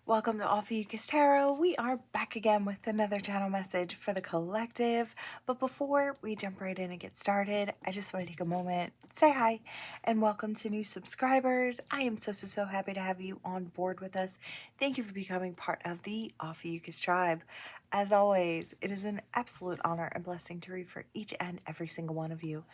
Welcome to Ophiuchus Tarot. We are back again with another channel message for the collective. But before we jump right in and get started, I just want to take a moment, say hi, and welcome to new subscribers. I am so happy to have you on board with us. Thank you for becoming part of the Ophiuchus tribe. As always, it is an absolute honor and blessing to read for each and every single one of you.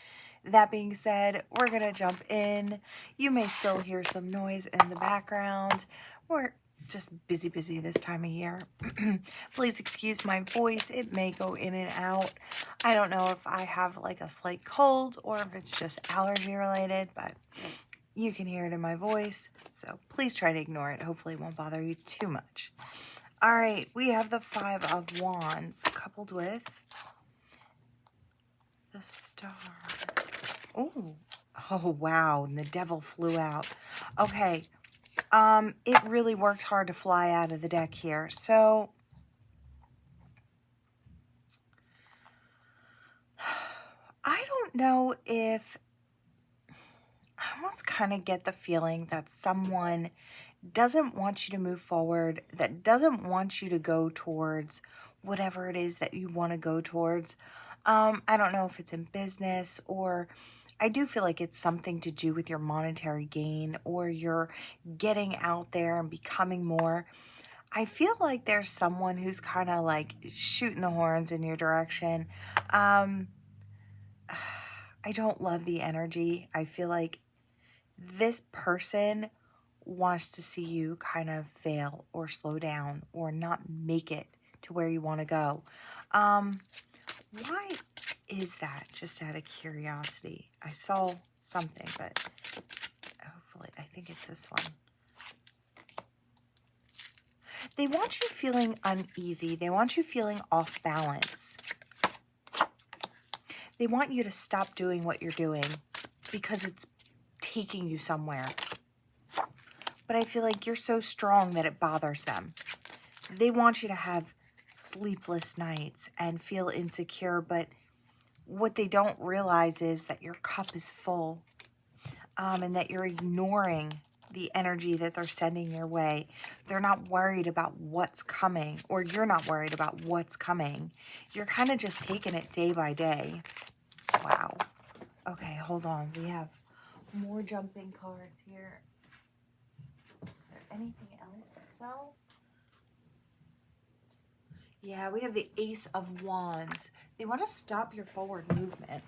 That being said, we're going to jump in. You may still hear some noise in the background. We're just busy this time of year. Please excuse my voice. It may go in and out. I don't know if I have like a slight cold or if it's just allergy related, but you can hear it in my voice. So please try to ignore it. Hopefully it won't bother you too much. All right, we have the Five of Wands coupled with the Star. Oh, wow. And the Devil flew out. Okay. It really worked hard to fly out of the deck here. So I don't know if I almost kind of get the feeling that someone doesn't want you to move forward, that doesn't want you to go towards whatever it is that you want to go towards. I don't know if it's in business, or I do feel like it's something to do with your monetary gain, or you're getting out there and becoming more. I feel like there's someone who's kind of like shooting the horns in your direction. I don't love the energy. I feel like this person wants to see you kind of fail or slow down or not make it to where you want to go. Why is that? Just out of curiosity. I saw something, but hopefully, I think it's this one. They want you feeling uneasy. They want you feeling off balance. They want you to stop doing what you're doing because it's taking you somewhere. But I feel like you're so strong that it bothers them. They want you to have sleepless nights and feel insecure, but what they don't realize is that your cup is full, and that you're ignoring the energy that they're sending your way. They're not worried about what's coming, or you're not worried about what's coming. You're kind of just taking it day by day. Wow. Okay, hold on. We have more jumping cards here. Is there anything else that fell? Yeah, we have the Ace of Wands. They want to stop your forward movement.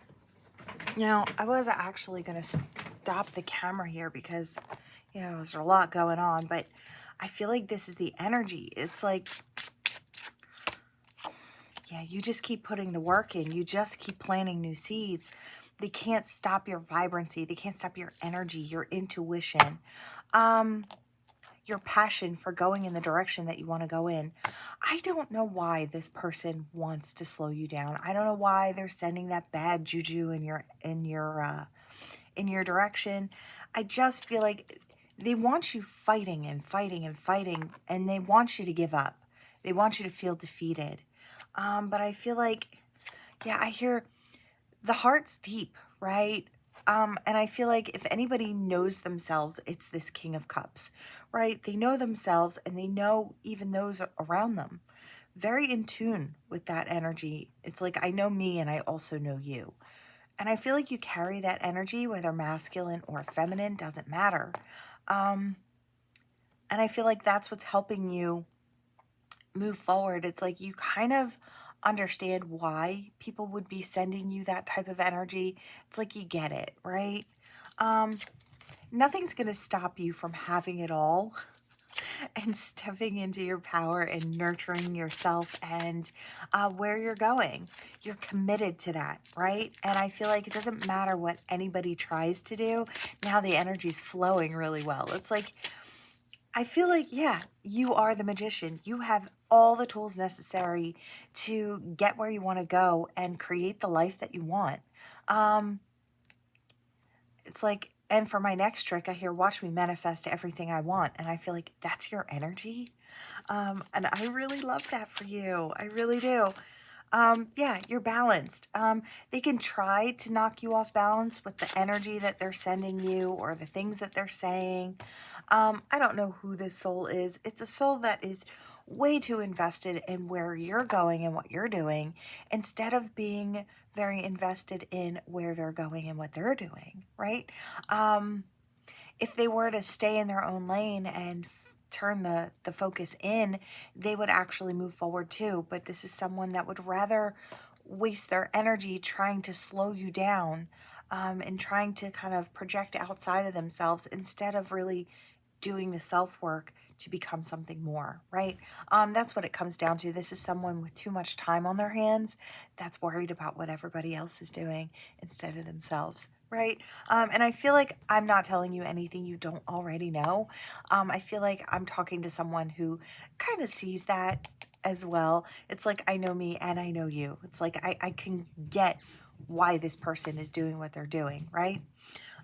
Now, I was actually going to stop the camera here because, you know, there's a lot going on, but I feel like this is the energy. It's like, yeah, you just keep putting the work in. You just keep planting new seeds. They can't stop your vibrancy. They can't stop your energy, your intuition, your passion for going in the direction that you want to go in. I don't know why this person wants to slow you down. I don't know why they're sending that bad juju in your direction. I just feel like they want you fighting and fighting and fighting, and they want you to give up. They want you to feel defeated. But I feel like, yeah, I hear the heart's deep, right? And I feel like if anybody knows themselves, it's this King of Cups, right? They know themselves, and they know even those around them. Very in tune with that energy. It's like, I know me and I also know you. And I feel like you carry that energy, whether masculine or feminine, doesn't matter. And I feel like that's what's helping you move forward. It's like you kind of understand why people would be sending you that type of energy. It's like you get it, right? Nothing's going to stop you from having it all and stepping into your power and nurturing yourself and where you're going. You're committed to that, right? And I feel like it doesn't matter what anybody tries to do. Now the energy's flowing really well. It's like, I feel like, yeah, you are the magician. You have all the tools necessary to get where you want to go and create the life that you want. It's like, and for my next trick, I hear, watch me manifest everything I want. And I feel like that's your energy. And I really love that for you. I really do. Yeah, you're balanced. They can try to knock you off balance with the energy that they're sending you or the things that they're saying. I don't know who this soul is. It's a soul that is way too invested in where you're going and what you're doing instead of being very invested in where they're going and what they're doing, right? If they were to stay in their own lane and turn the focus in, they would actually move forward too. But this is someone that would rather waste their energy trying to slow you down, and trying to kind of project outside of themselves instead of really doing the self work to become something more, right? That's what it comes down to. This is someone with too much time on their hands that's worried about what everybody else is doing instead of themselves, right? And I feel like I'm not telling you anything you don't already know. I feel like I'm talking to someone who kind of sees that as well. It's like I know me and I know you. It's like I can get why this person is doing what they're doing, right?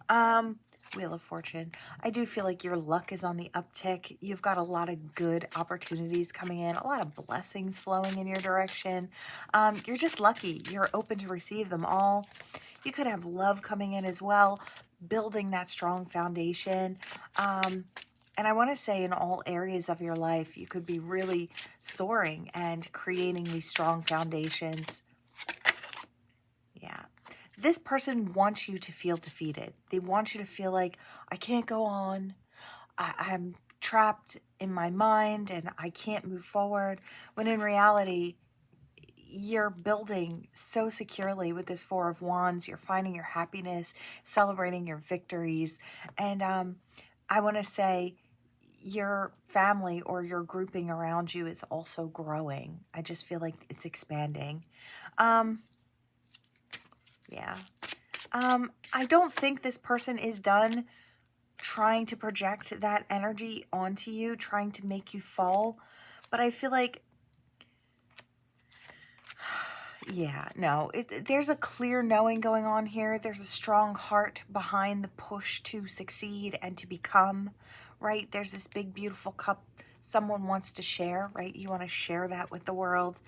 Um, Wheel of Fortune. I do feel like your luck is on the uptick. You've got a lot of good opportunities coming in, a lot of blessings flowing in your direction. You're just lucky. You're open to receive them all. You could have love coming in as well, building that strong foundation. And I want to say in all areas of your life, you could be really soaring and creating these strong foundations. Yeah. This person wants you to feel defeated. They want you to feel like, I can't go on. I'm trapped in my mind and I can't move forward. When in reality, you're building so securely with this Four of Wands. You're finding your happiness, celebrating your victories. And I want to say your family or your grouping around you is also growing. I just feel like it's expanding. Um, yeah. I don't think this person is done trying to project that energy onto you, trying to make you fall. But I feel like, yeah, no, there's a clear knowing going on here. There's a strong heart behind the push to succeed and to become, right? There's this big, beautiful cup someone wants to share, right? You want to share that with the world.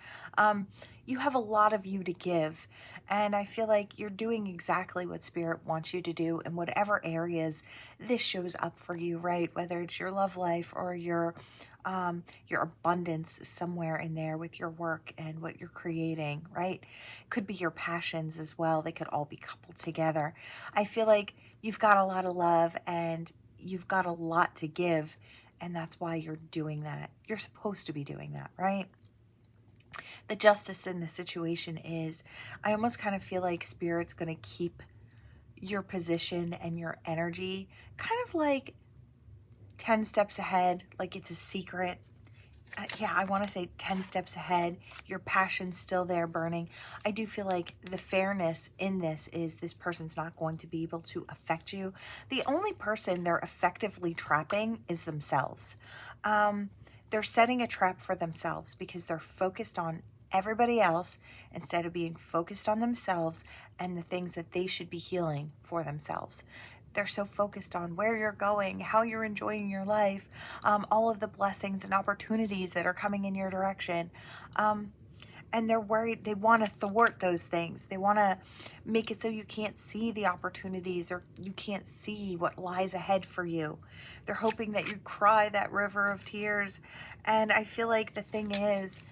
You have a lot of you to give. And I feel like you're doing exactly what Spirit wants you to do in whatever areas this shows up for you, right? Whether it's your love life or your abundance somewhere in there with your work and what you're creating, right? Could be your passions as well. They could all be coupled together. I feel like you've got a lot of love and you've got a lot to give, and that's why you're doing that. You're supposed to be doing that, right? The justice in the situation is, I almost kind of feel like Spirit's going to keep your position and your energy kind of like 10 steps ahead, like it's a secret. Yeah, I want to say 10 steps ahead. Your passion's still there burning. I do feel like the fairness in this person's not going to be able to affect you. The only person they're effectively trapping is themselves. They're setting a trap for themselves because they're focused on everybody else instead of being focused on themselves and the things that they should be healing for themselves. They're so focused on where you're going, how you're enjoying your life, all of the blessings and opportunities that are coming in your direction. And they're worried, they want to thwart those things. They want to make it so you can't see the opportunities or you can't see what lies ahead for you. They're hoping that you cry that river of tears. And I feel like the thing is,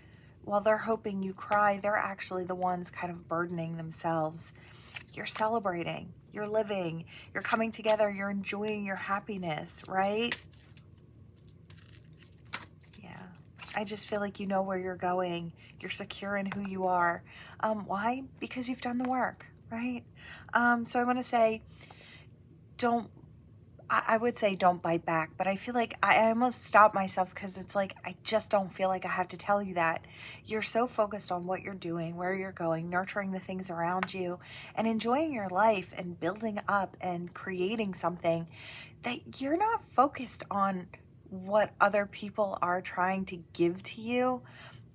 while they're hoping you cry, they're actually the ones kind of burdening themselves. You're celebrating, you're living, you're coming together, you're enjoying your happiness, right? Yeah. I just feel like you know where you're going. You're secure in who you are. Why? Because you've done the work, right? So I want to say, don't I would say don't bite back, but I feel like I almost stop myself because it's like, I just don't feel like I have to tell you that. You're so focused on what you're doing, where you're going, nurturing the things around you, and enjoying your life and building up and creating something that you're not focused on what other people are trying to give to you.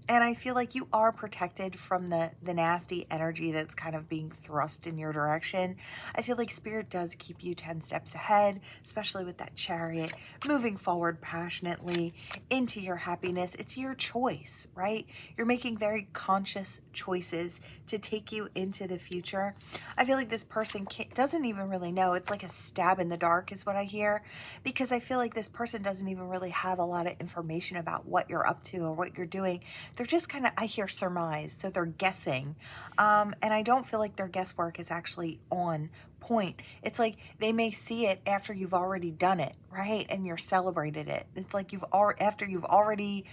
And I feel like you are protected from the nasty energy that's kind of being thrust in your direction. I feel like Spirit does keep you 10 steps ahead, especially with that Chariot, moving forward passionately into your happiness. It's your choice, right? You're making very conscious choices to take you into the future. I feel like this person doesn't even really know. It's like a stab in the dark is what I hear, because I feel like this person doesn't even really have a lot of information about what you're up to or what you're doing. They're just kind of, I hear surmise, so they're guessing. And I don't feel like their guesswork is actually on point. It's like they may see it after you've already done it, right? And you're celebrated it. It's like after you've already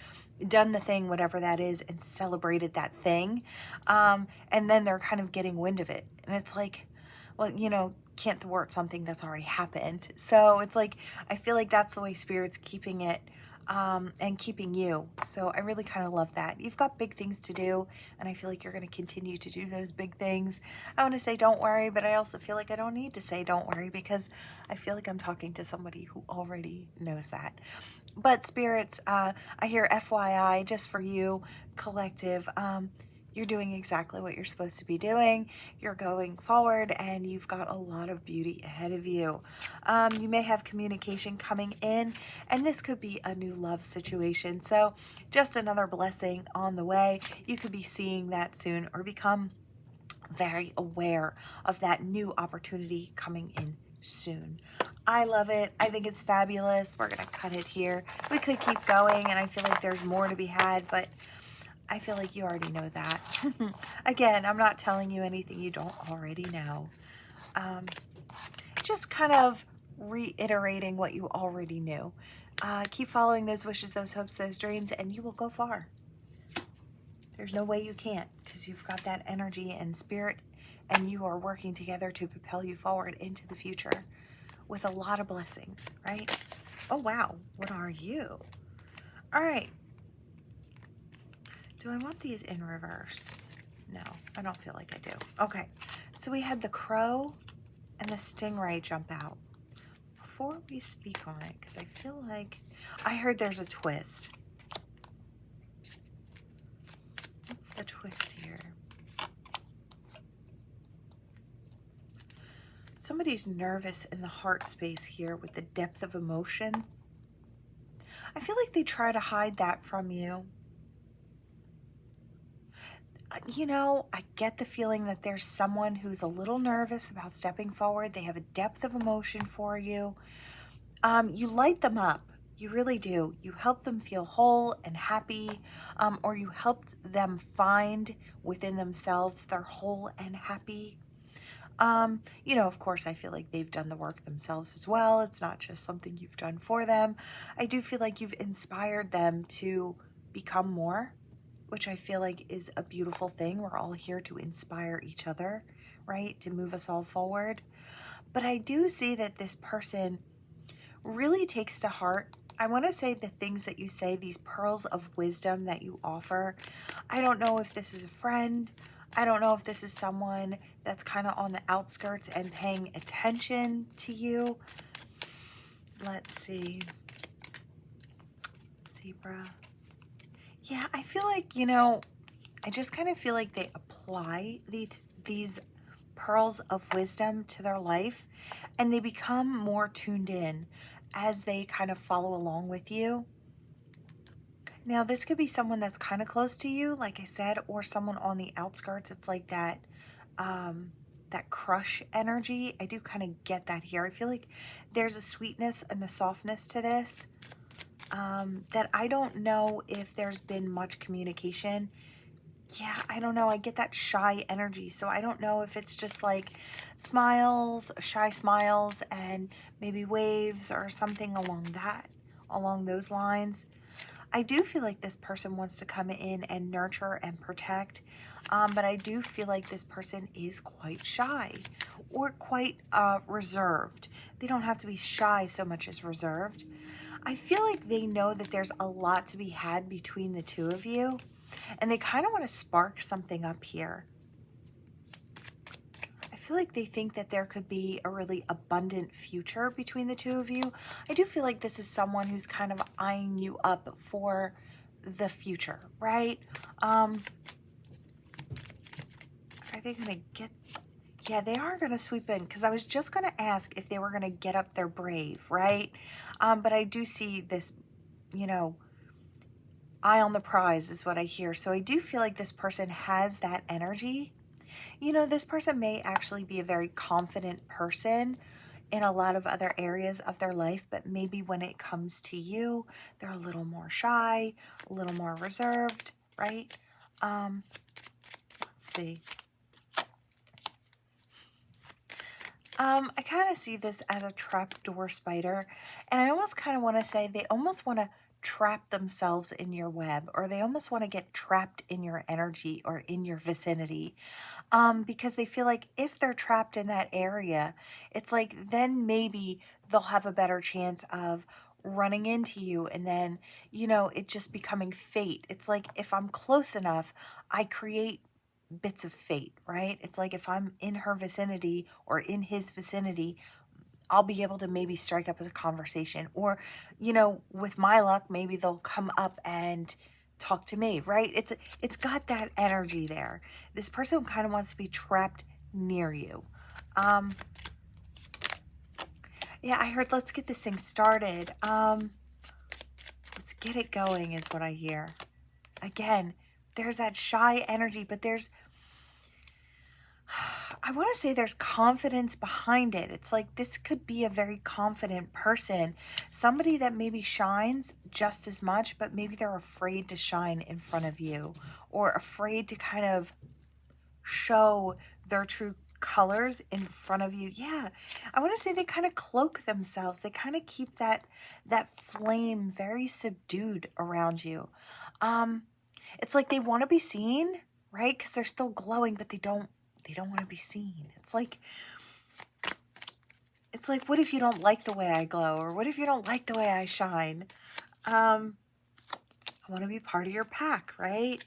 done the thing, whatever that is, and celebrated that thing. And then they're kind of getting wind of it. And it's like, well, can't thwart something that's already happened. So it's like, I feel like that's the way Spirit's keeping it, and keeping you. So I really kind of love that. You've got big things to do, and I feel like you're going to continue to do those big things. I want to say don't worry, but I also feel like I don't need to say don't worry, because I feel like I'm talking to somebody who already knows that. But Spirits, I hear FYI, just for you, collective, you're doing exactly what you're supposed to be doing. You're going forward, and you've got a lot of beauty ahead of you. You may have communication coming in, and this could be a new love situation. So just another blessing on the way. You could be seeing that soon, or become very aware of that new opportunity coming in soon. I love it. I think it's fabulous. We're going to cut it here. We could keep going, and I feel like there's more to be had, but I feel like you already know that. Again, I'm not telling you anything you don't already know. Just kind of reiterating what you already knew. Keep following those wishes, those hopes, those dreams, and you will go far. There's no way you can't, because you've got that energy and Spirit, and you are working together to propel you forward into the future with a lot of blessings, right? Oh, wow. What are you? All right. Do I want these in reverse? No, I don't feel like I do. Okay, so we had the crow and the stingray jump out. Before we speak on it, because I feel like I heard there's a twist. What's the twist here? Somebody's nervous in the heart space here with the depth of emotion. I feel like they try to hide that from you. I get the feeling that there's someone who's a little nervous about stepping forward. They have a depth of emotion for you. You light them up. You really do. You help them feel whole and happy, or you help them find within themselves they're whole and happy. Of course, I feel like they've done the work themselves as well. It's not just something you've done for them. I do feel like you've inspired them to become more, which I feel like is a beautiful thing. We're all here to inspire each other, right? To move us all forward. But I do see that this person really takes to heart, I want to say, the things that you say, these pearls of wisdom that you offer. I don't know if this is a friend. I don't know if this is someone that's kind of on the outskirts and paying attention to you. Let's see. Zebra. Yeah, I feel like, I just kind of feel like they apply these pearls of wisdom to their life, and they become more tuned in as they kind of follow along with you. Now, this could be someone that's kind of close to you, like I said, or someone on the outskirts. It's like that crush energy. I do kind of get that here. I feel like there's a sweetness and a softness to this, that I don't know if there's been much communication. Yeah, I don't know. I get that shy energy. So I don't know if it's just like smiles, shy smiles, and maybe waves or something along those lines. I do feel like this person wants to come in and nurture and protect, but I do feel like this person is quite shy or quite reserved. They don't have to be shy so much as reserved. I feel like they know that there's a lot to be had between the two of you, and they kind of want to spark something up here. I feel like they think that there could be a really abundant future between the two of you. I do feel like this is someone who's kind of eyeing you up for the future, right? Are they going to get... Yeah, they are going to sweep in, because I was just going to ask if they were going to get up their brave, right? But I do see this, you know, eye on the prize is what I hear. So I do feel like this person has that energy. You know, this person may actually be a very confident person in a lot of other areas of their life, but maybe when it comes to you, they're a little more shy, a little more reserved, right? Let's see. I kind of see this as a trapdoor spider, and I almost kind of want to say they almost want to trap themselves in your web, or they almost want to get trapped in your energy or in your vicinity, because they feel like if they're trapped in that area, it's like then maybe they'll have a better chance of running into you, and then, you know, it just becoming fate. It's like if I'm close enough, I create bits of fate, right? It's like if I'm in her vicinity or in his vicinity, I'll be able to maybe strike up a conversation, or, you know, with my luck, maybe they'll come up and talk to me, right? It's got that energy there. This person kind of wants to be trapped near you. Yeah, I heard let's get this thing started. Let's get it going is what I hear. Again, there's that shy energy, but I want to say there's confidence behind it. It's like this could be a very confident person, somebody that maybe shines just as much, but maybe they're afraid to shine in front of you, or afraid to kind of show their true colors in front of you. Yeah, I want to say they kind of cloak themselves. They kind of keep that flame very subdued around you. It's like they want to be seen, right? Because they're still glowing, but they don't want to be seen. It's like, what if you don't like the way I glow? Or what if you don't like the way I shine? I want to be part of your pack, right?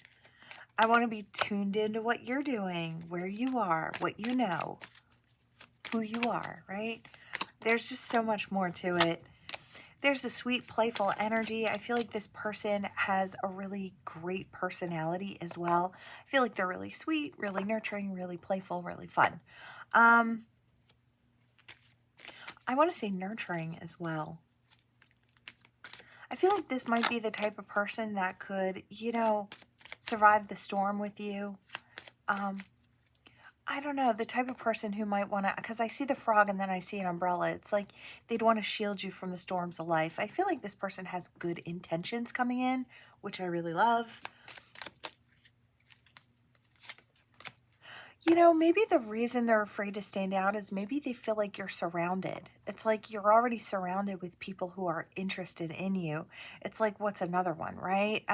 I want to be tuned into what you're doing, where you are, what you know, who you are, right? There's just so much more to it. There's a sweet, playful energy. I feel like this person has a really great personality as well. I feel like they're really sweet, really nurturing, really playful, really fun. I want to say nurturing as well. I feel like this might be the type of person that could, you know, survive the storm with you. I don't know, the type of person who might want to, because I see the frog and then I see an umbrella. It's like they'd want to shield you from the storms of life. I feel like this person has good intentions coming in, which I really love. You know, maybe the reason they're afraid to stand out is maybe they feel like you're surrounded. It's like you're already surrounded with people who are interested in you. It's like, what's another one, right?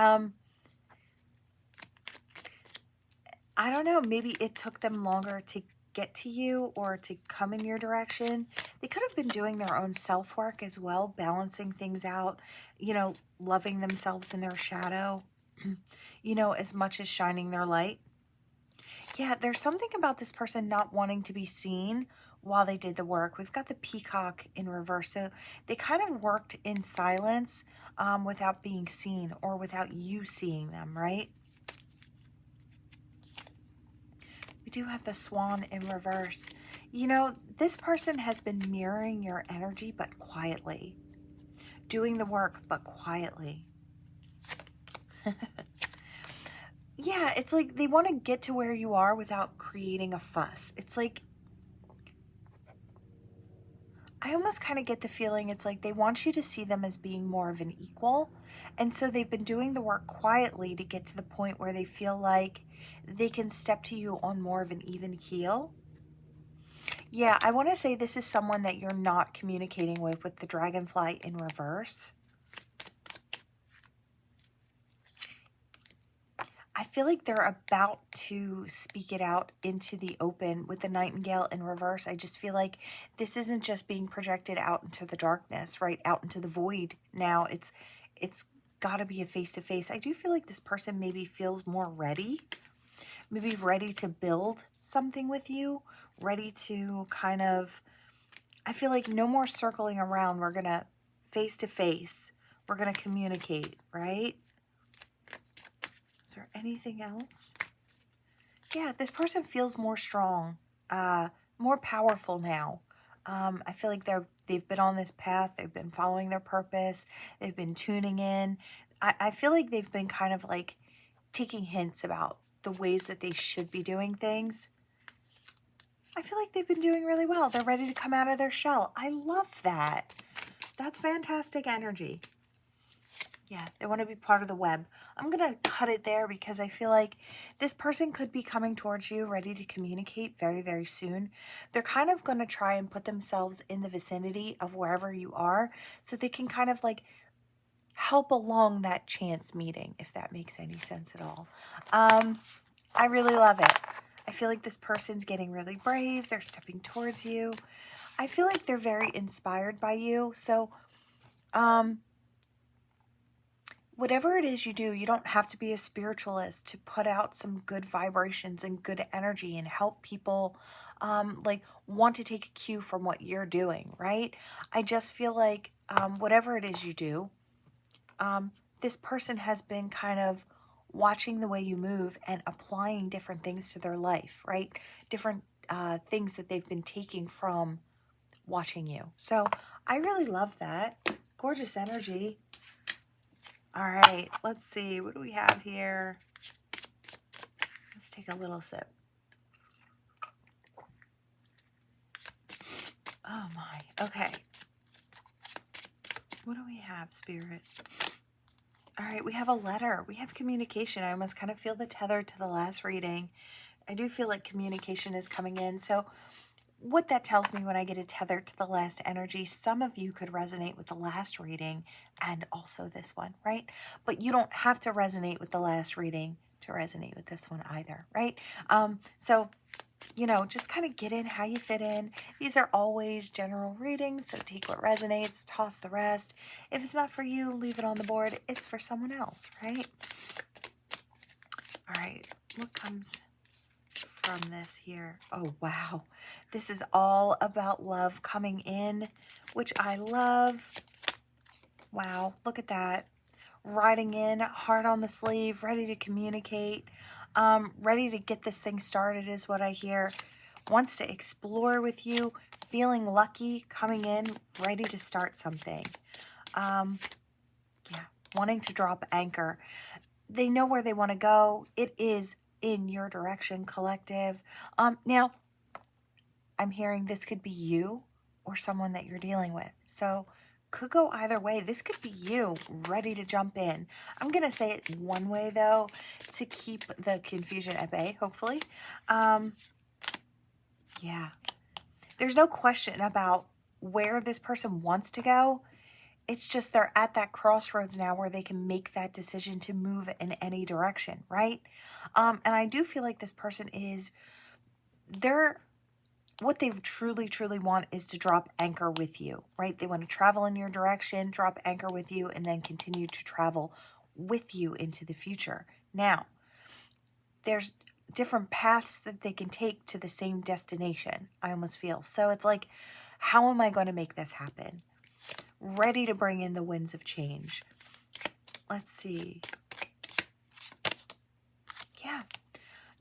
I don't know, maybe it took them longer to get to you or to come in your direction. They could have been doing their own self-work as well, balancing things out, you know, loving themselves in their shadow, you know, as much as shining their light. Yeah, there's something about this person not wanting to be seen while they did the work. We've got the peacock in reverse. So they kind of worked in silence without being seen or without you seeing them, right? We do have the swan in reverse. You know, this person has been mirroring your energy, but quietly. Doing the work, but quietly. Yeah, it's like they want to get to where you are without creating a fuss. It's like, I almost kind of get the feeling it's like they want you to see them as being more of an equal. And so they've been doing the work quietly to get to the point where they feel like they can step to you on more of an even keel. Yeah, I want to say this is someone that you're not communicating with the dragonfly in reverse. I feel like they're about to speak it out into the open with the nightingale in reverse. I just feel like this isn't just being projected out into the darkness, right? Out into the void now. It's got to be a face-to-face. I do feel like this person maybe feels more ready, maybe ready to build something with you, ready to kind of, I feel like no more circling around. We're going to face-to-face. We're going to communicate, right? there anything else? Yeah, this person feels more strong, more powerful now. I feel like they've been on this path. They've been following their purpose. They've been tuning in. I feel like they've been kind of like taking hints about the ways that they should be doing things. I feel like they've been doing really well. They're ready to come out of their shell. I love that. That's fantastic energy. Yeah, they want to be part of the web. I'm going to cut it there because I feel like this person could be coming towards you ready to communicate very, very soon. They're kind of going to try and put themselves in the vicinity of wherever you are so they can kind of like help along that chance meeting, if that makes any sense at all. I really love it. I feel like this person's getting really brave. They're stepping towards you. I feel like they're very inspired by you. So, whatever it is you do, you don't have to be a spiritualist to put out some good vibrations and good energy and help people like want to take a cue from what you're doing, right? I just feel like whatever it is you do, this person has been kind of watching the way you move and applying different things to their life, right? Different things that they've been taking from watching you. So I really love that. Gorgeous energy. All right, let's see. What do we have here? Let's take a little sip. Oh my. Okay. What do we have, Spirit? All right, we have a letter. We have communication. I almost kind of feel the tether to the last reading. I do feel like communication is coming in. So what that tells me when I get a tether to the last energy, some of you could resonate with the last reading and also this one, right? But you don't have to resonate with the last reading to resonate with this one either, right? So, you know, just kind of get in how you fit in. These are always general readings, so take what resonates, toss the rest. If it's not for you, leave it on the board. It's for someone else, right? All right, what comes from this here? Oh, wow. This is all about love coming in, which I love. Wow, look at that. Riding in, heart on the sleeve, ready to communicate, ready to get this thing started is what I hear. Wants to explore with you, feeling lucky, coming in, ready to start something. Yeah, wanting to drop anchor. They know where they want to go. It is in your direction, collective. Now, I'm hearing this could be you or someone that you're dealing with. So could go either way. This could be you ready to jump in. I'm going to say it one way, though, to keep the confusion at bay, hopefully. Yeah. There's no question about where this person wants to go. It's just they're at that crossroads now where they can make that decision to move in any direction, right? And I do feel like this person is, what they truly, truly want is to drop anchor with you, right? They want to travel in your direction, drop anchor with you, and then continue to travel with you into the future. Now, there's different paths that they can take to the same destination, I almost feel. So it's like, how am I going to make this happen? Ready to bring in the winds of change. Let's see. Yeah.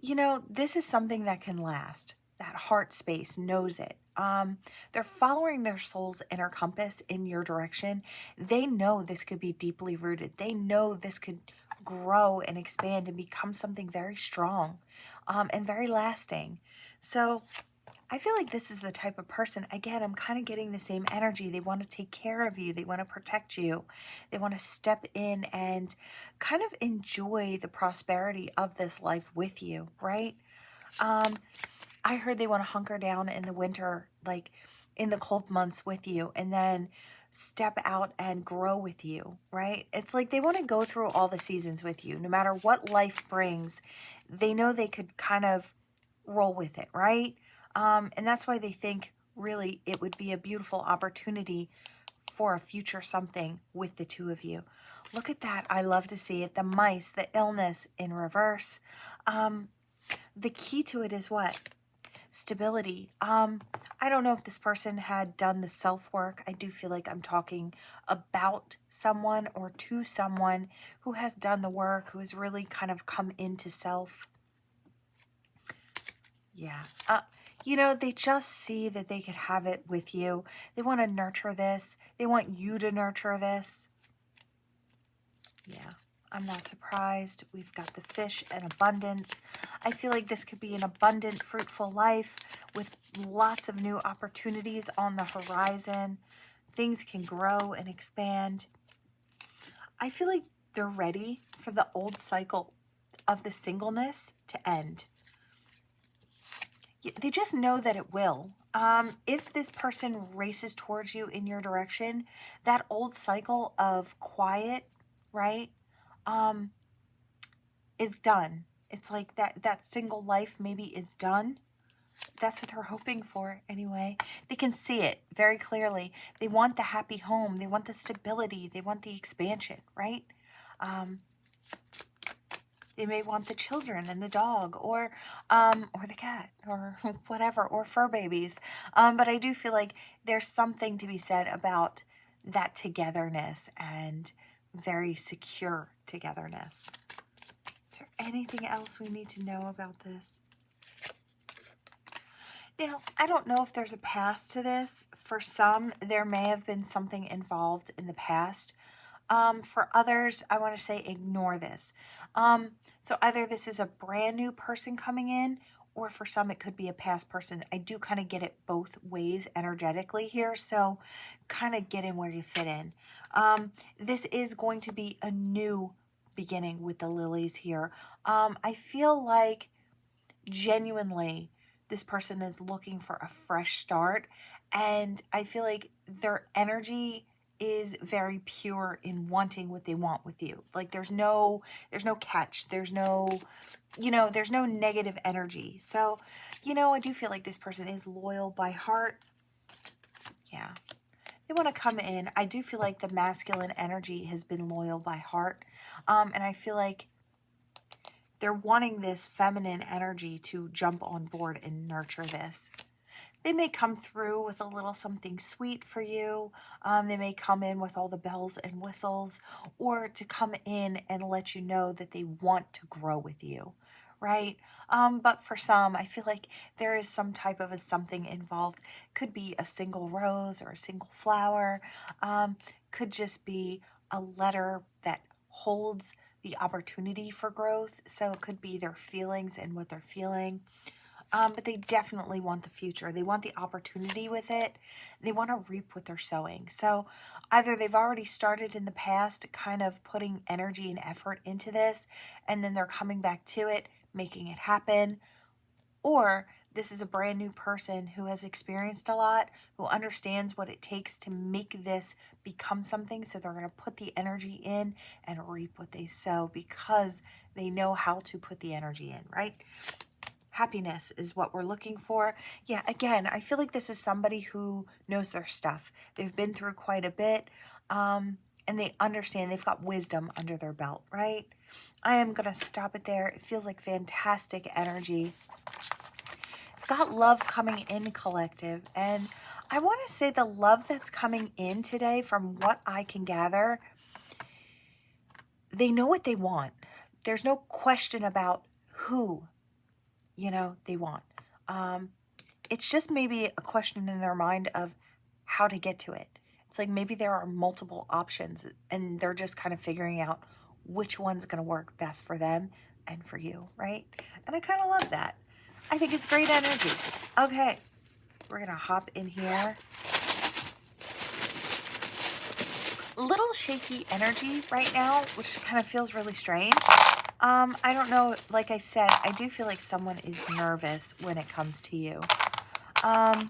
You know, this is something that can last. That heart space knows it. They're following their soul's inner compass in your direction. They know this could be deeply rooted. They know this could grow and expand and become something very strong and very lasting. So I feel like this is the type of person, again, I'm kind of getting the same energy. They want to take care of you. They want to protect you. They want to step in and kind of enjoy the prosperity of this life with you, right? I heard they want to hunker down in the winter, like in the cold months with you, and then step out and grow with you, right? It's like they want to go through all the seasons with you. No matter what life brings, they know they could kind of roll with it, right? And that's why they think really it would be a beautiful opportunity for a future something with the two of you. Look at that. I love to see it. The mice, the illness in reverse. The key to it is what? stability. I don't know if this person had done the self-work. I do feel like I'm talking about someone or to someone who has done the work, who has really kind of come into self. Yeah. You know, they just see that they could have it with you. They want to nurture this. They want you to nurture this. Yeah. I'm not surprised. We've got the fish and abundance. I feel like this could be an abundant, fruitful life with lots of new opportunities on the horizon. Things can grow and expand. I feel like they're ready for the old cycle of the singleness to end. They just know that it will. If this person races towards you in your direction, that old cycle of quiet, right? Is done. It's like that single life maybe is done. That's what they're hoping for anyway. They can see it very clearly. They want the happy home. They want the stability. They want the expansion, right? They may want the children and the dog or the cat or whatever, or fur babies. But I do feel like there's something to be said about that togetherness and very secure togetherness. Is there anything else we need to know about this? Now, I don't know if there's a past to this. For some, there may have been something involved in the past. For others, I want to say ignore this. So either this is a brand new person coming in, or for some, it could be a past person. I do kind of get it both ways energetically here, so kind of get in where you fit in. This is going to be a new beginning with the lilies here. I feel like genuinely this person is looking for a fresh start, and I feel like their energy is very pure in wanting what they want with you. Like there's no catch. There's no, there's no negative energy. So, I do feel like this person is loyal by heart. Yeah. They want to come in. I do feel like the masculine energy has been loyal by heart. And I feel like they're wanting this feminine energy to jump on board and nurture this. They may come through with a little something sweet for you. They may come in with all the bells and whistles, or to come in and let you know that they want to grow with you, right? But for some, I feel like there is some type of a something involved. Could be a single rose or a single flower. Could just be a letter that holds the opportunity for growth. So it could be their feelings and what they're feeling. But they definitely want the future. They want the opportunity with it. They want to reap what they're sowing. So either they've already started in the past kind of putting energy and effort into this, and then they're coming back to it, making it happen, or this is a brand new person who has experienced a lot, who understands what it takes to make this become something. So they're going to put the energy in and reap what they sow because they know how to put the energy in, right? Happiness is what we're looking for. Yeah, again, I feel like this is somebody who knows their stuff. They've been through quite a bit, and they understand. They've got wisdom under their belt, right? I am going to stop it there. It feels like fantastic energy. I've got love coming in, collective, and I want to say the love that's coming in today, from what I can gather, they know what they want. There's no question about who they want. It's just maybe a question in their mind of how to get to it. It's like maybe there are multiple options and they're just kind of figuring out which one's going to work best for them and for you, right? And I kind of love that. I think it's great energy. Okay, we're going to hop in here. Little shaky energy right now, which kind of feels really strange. I don't know, like I said, I do feel like someone is nervous when it comes to you. And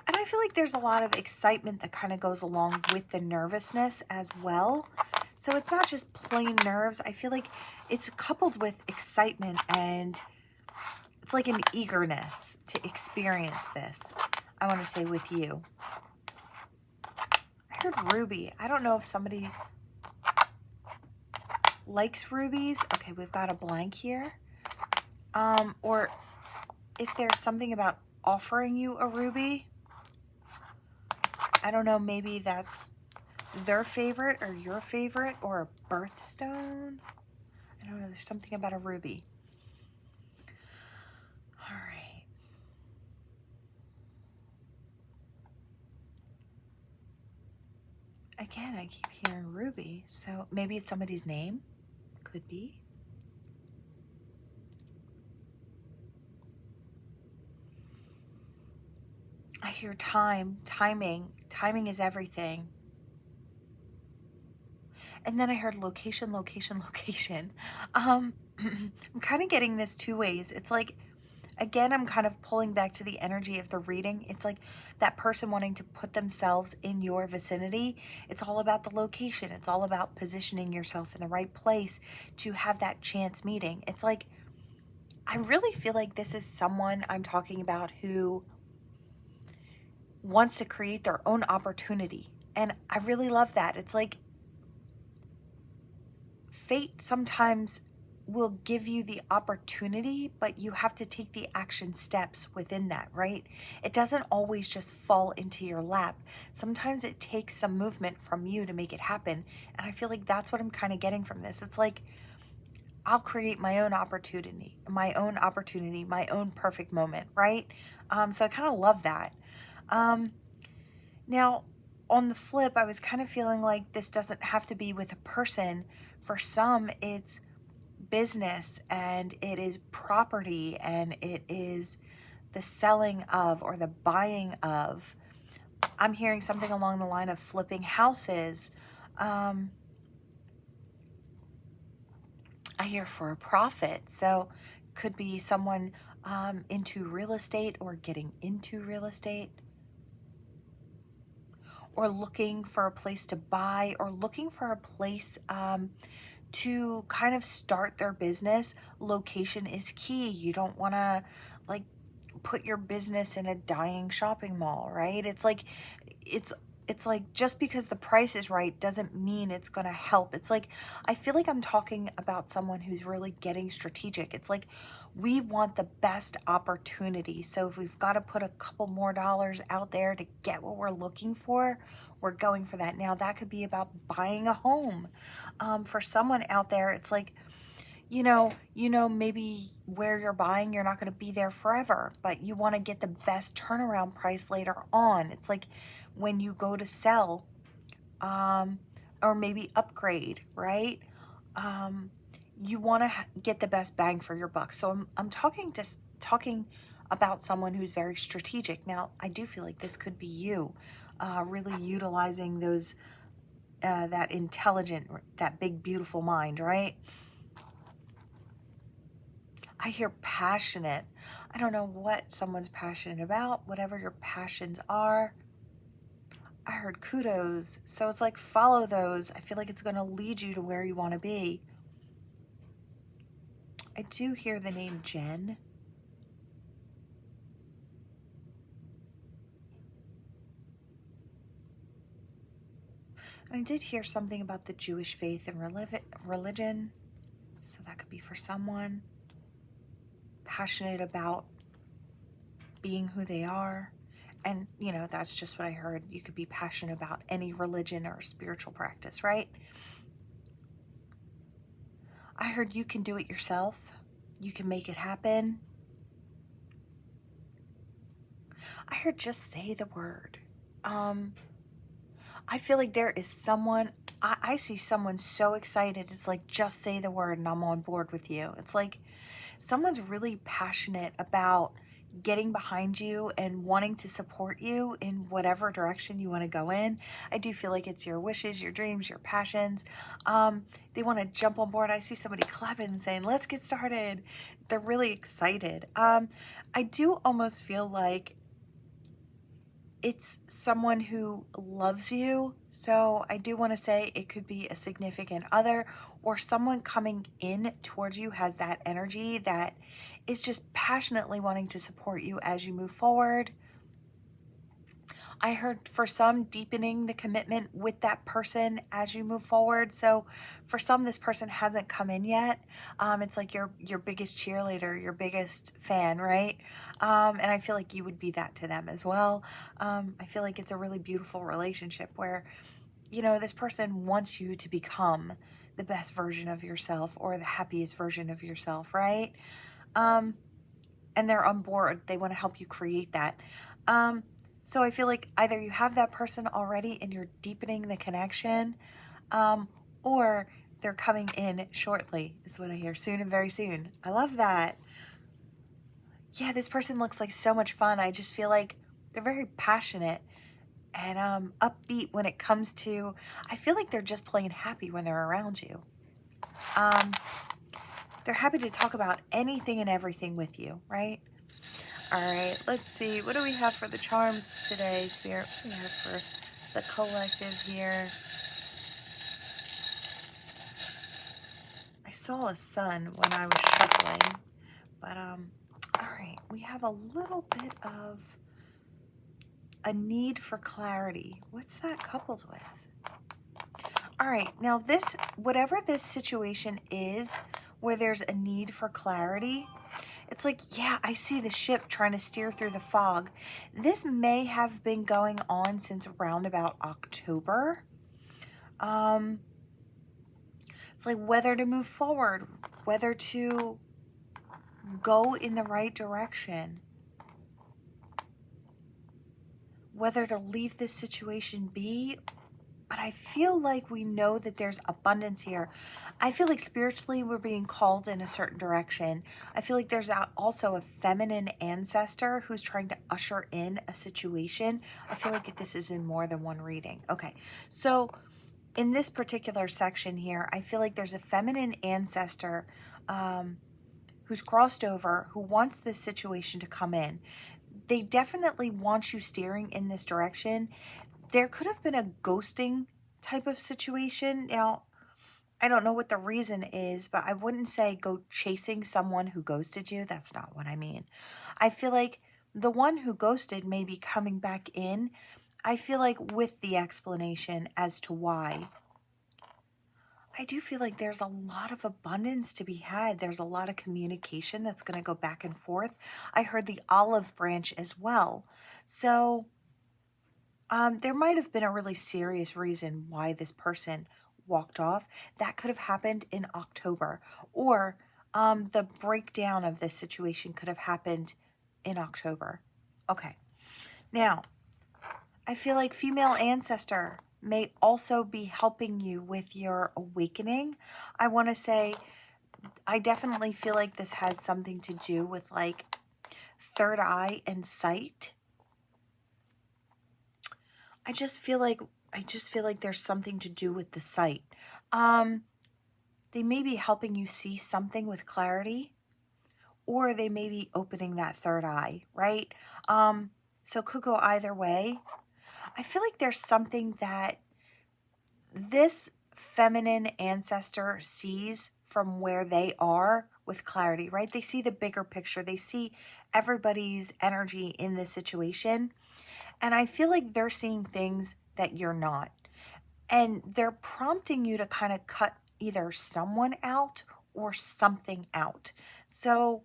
I feel like there's a lot of excitement that kind of goes along with the nervousness as well. So it's not just plain nerves. I feel like it's coupled with excitement, and it's like an eagerness to experience this, I want to say, with you. I heard ruby. I don't know if somebody likes rubies. Okay, we've got a blank here. Or if there's something about offering you a ruby. I don't know, maybe that's their favorite or your favorite, or a birthstone. I don't know, there's something about a ruby. All right. Again, I keep hearing ruby, so maybe it's somebody's name. Could be. I hear time, timing. Timing is everything. And then I heard location, location, location. I'm kind of getting this two ways. It's like, again, I'm kind of pulling back to the energy of the reading. It's like that person wanting to put themselves in your vicinity. It's all about the location. It's all about positioning yourself in the right place to have that chance meeting. It's like, I really feel like this is someone I'm talking about who wants to create their own opportunity. And I really love that. It's like fate sometimes will give you the opportunity, but you have to take the action steps within that, right? It doesn't always just fall into your lap. Sometimes it takes some movement from you to make it happen. And I feel like that's what I'm kind of getting from this. It's like, I'll create my own opportunity, my own perfect moment, right? So I kind of love that. Now, on the flip, I was kind of feeling like this doesn't have to be with a person. For some, it's business, and it is property, and it is the selling of or the buying of. I'm hearing something along the line of flipping houses. I hear for a profit. So could be someone into real estate or getting into real estate, or looking for a place to buy, or looking for a place to kind of start their business. Location is key. You don't want to like put your business in a dying shopping mall, right? It's like just because the price is right doesn't mean it's going to help. It's like, I feel like I'm talking about someone who's really getting strategic. It's like, we want the best opportunity. So if we've got to put a couple more dollars out there to get what we're looking for, we're going for that. Now, that could be about buying a home. For someone out there, it's like, maybe where you're buying, you're not going to be there forever, but you want to get the best turnaround price later on. It's like when you go to sell, or maybe upgrade, right? You want to get the best bang for your buck. So I'm talking about someone who's very strategic. Now, I do feel like this could be you, really utilizing those, that intelligent, that big, beautiful mind, right? I hear passionate. I don't know what someone's passionate about, whatever your passions are. I heard kudos. So it's like, follow those. I feel like it's going to lead you to where you want to be. I do hear the name Jen. And I did hear something about the Jewish faith and religion. So that could be for someone passionate about being who they are. And, that's just what I heard. You could be passionate about any religion or spiritual practice, right? I heard you can do it yourself. You can make it happen. I heard just say the word. I feel like there is someone, I see someone so excited. It's like, just say the word and I'm on board with you. It's like someone's really passionate about getting behind you and wanting to support you in whatever direction you want to go in. I do feel like it's your wishes, your dreams, your passions. They want to jump on board. I see somebody clapping and saying, let's get started. They're really excited. I do almost feel like it's someone who loves you. So I do want to say it could be a significant other, or someone coming in towards you has that energy that is just passionately wanting to support you as you move forward. I heard for some deepening the commitment with that person as you move forward. So for some, this person hasn't come in yet. It's like your biggest cheerleader, your biggest fan, right? And I feel like you would be that to them as well. I feel like it's a really beautiful relationship where, you know, this person wants you to become the best version of yourself or the happiest version of yourself, right? Um, and they're on board. They want to help you create that. Um, so I feel like either you have that person already and you're deepening the connection, um, or they're coming in shortly, is what I hear. Soon and very soon. I love that. Yeah, this person looks like so much fun. I just feel like they're very passionate and upbeat when it comes to, I feel like they're just plain happy when they're around you. Um, they're happy to talk about anything and everything with you, right? All right, let's see. What do we have for the charms today, Spirit? What do we have for the collective here? I saw a sun when I was shuffling, but all right, we have a little bit of a need for clarity. What's that coupled with? All right, now this, whatever this situation is where there's a need for clarity, it's like, yeah, I see the ship trying to steer through the fog. This may have been going on since around about October. It's like whether to move forward, whether to go in the right direction, whether to leave this situation be. But I feel like we know that there's abundance here. I feel like spiritually we're being called in a certain direction. I feel like there's also a feminine ancestor who's trying to usher in a situation. I feel like this is in more than one reading. Okay, so in this particular section here, I feel like there's a feminine ancestor who's crossed over, who wants this situation to come in. They definitely want you steering in this direction. There could have been a ghosting type of situation. Now, I don't know what the reason is, but I wouldn't say go chasing someone who ghosted you. That's not what I mean. I feel like the one who ghosted may be coming back in. I feel like with the explanation as to why. I do feel like there's a lot of abundance to be had. There's a lot of communication that's going to go back and forth. I heard the olive branch as well. So there might have been a really serious reason why this person walked off. That could have happened in October, or the breakdown of this situation could have happened in October. Okay. Now, I feel like female ancestor may also be helping you with your awakening. I want to say, I definitely feel like this has something to do with like third eye and sight. I just feel like there's something to do with the sight. They may be helping you see something with clarity, or they may be opening that third eye, right? So it could go either way. I feel like there's something that this feminine ancestor sees from where they are with clarity, right? They see the bigger picture. They see everybody's energy in this situation. And I feel like they're seeing things that you're not. And they're prompting you to kind of cut either someone out or something out. So,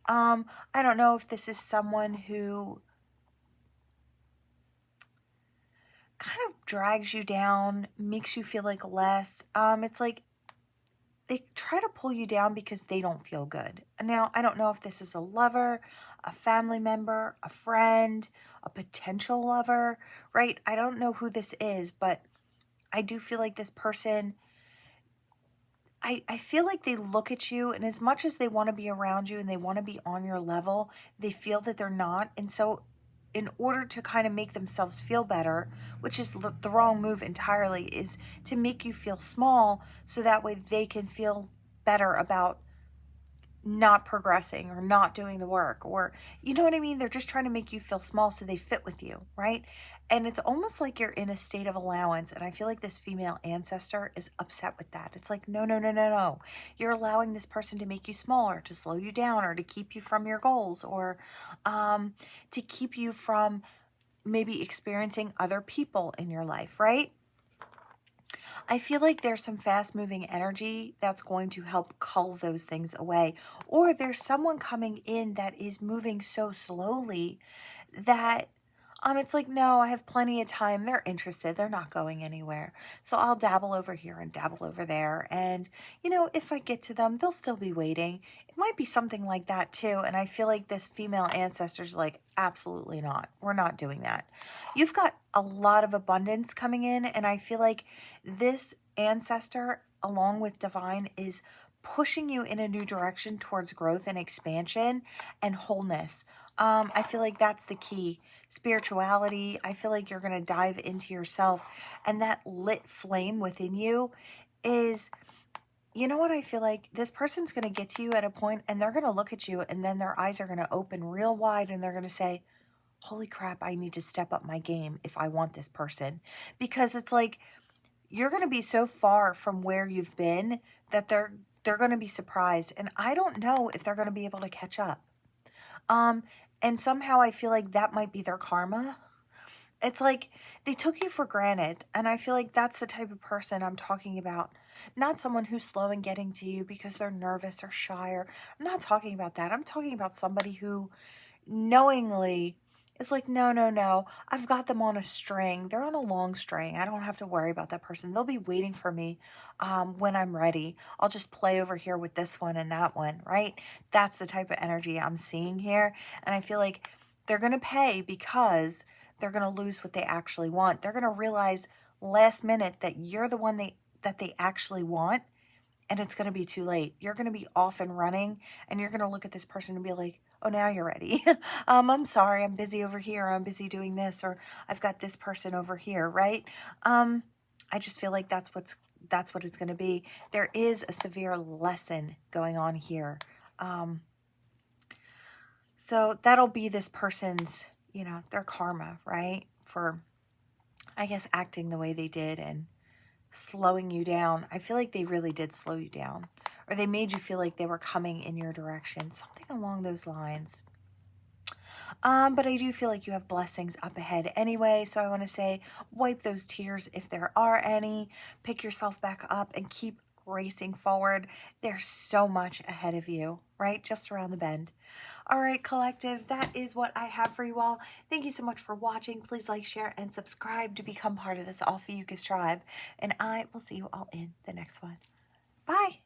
I don't know if this is someone who kind of drags you down, makes you feel like less. It's like they try to pull you down because they don't feel good. Now, I don't know if this is a lover, a family member, a friend, a potential lover, right? I don't know who this is, but I do feel like this person, I feel like they look at you, and as much as they want to be around you and they want to be on your level, they feel that they're not. And so in order to kind of make themselves feel better, which is the wrong move entirely, is to make you feel small so that way they can feel better about not progressing or not doing the work, or you know what I mean? They're just trying to make you feel small so they fit with you, right? And it's almost like you're in a state of allowance. And I feel like this female ancestor is upset with that. It's like, no, no, no, no, no. You're allowing this person to make you smaller, to slow you down, or to keep you from your goals, or to keep you from maybe experiencing other people in your life, right? I feel like there's some fast moving energy that's going to help cull those things away. Or there's someone coming in that is moving so slowly that it's like, no, I have plenty of time. They're interested. They're not going anywhere. So I'll dabble over here and dabble over there. And, if I get to them, they'll still be waiting. It might be something like that too. And I feel like this female ancestor's like, absolutely not. We're not doing that. You've got a lot of abundance coming in. And I feel like this ancestor, along with divine, is pushing you in a new direction towards growth and expansion and wholeness. I feel like that's the key. Spirituality. I feel like you're going to dive into yourself, and that lit flame within you is, you know what I feel like? This person's going to get to you at a point, and they're going to look at you, and then their eyes are going to open real wide, and they're going to say, holy crap, I need to step up my game if I want this person. Because it's like, you're going to be so far from where you've been that they're going to be surprised. And I don't know if they're going to be able to catch up. And somehow I feel like that might be their karma. It's like they took you for granted. And I feel like that's the type of person I'm talking about. Not someone who's slow in getting to you because they're nervous or shy. I'm not talking about that. I'm talking about somebody who knowingly is like, no, no, no. I've got them on a string. They're on a long string. I don't have to worry about that person. They'll be waiting for me when I'm ready. I'll just play over here with this one and that one, right? That's the type of energy I'm seeing here. And I feel like they're going to pay because they're going to lose what they actually want. They're going to realize last minute that you're the one that they actually want, and it's going to be too late. You're going to be off and running, and you're going to look at this person and be like, oh, now you're ready. I'm sorry, I'm busy over here. I'm busy doing this, or I've got this person over here, right? I just feel like that's what it's going to be. There is a severe lesson going on here. So that'll be this person's, their karma, right? For, I guess, acting the way they did and slowing you down. I feel like they really did slow you down, or they made you feel like they were coming in your direction, something along those lines. But I do feel like you have blessings up ahead anyway, so I want to say wipe those tears if there are any, pick yourself back up and keep racing forward. There's so much ahead of you, right? Just around the bend. All right, collective, that is what I have for you all. Thank you so much for watching. Please like, share, and subscribe to become part of this Ophiuchus tribe. And I will see you all in the next one. Bye.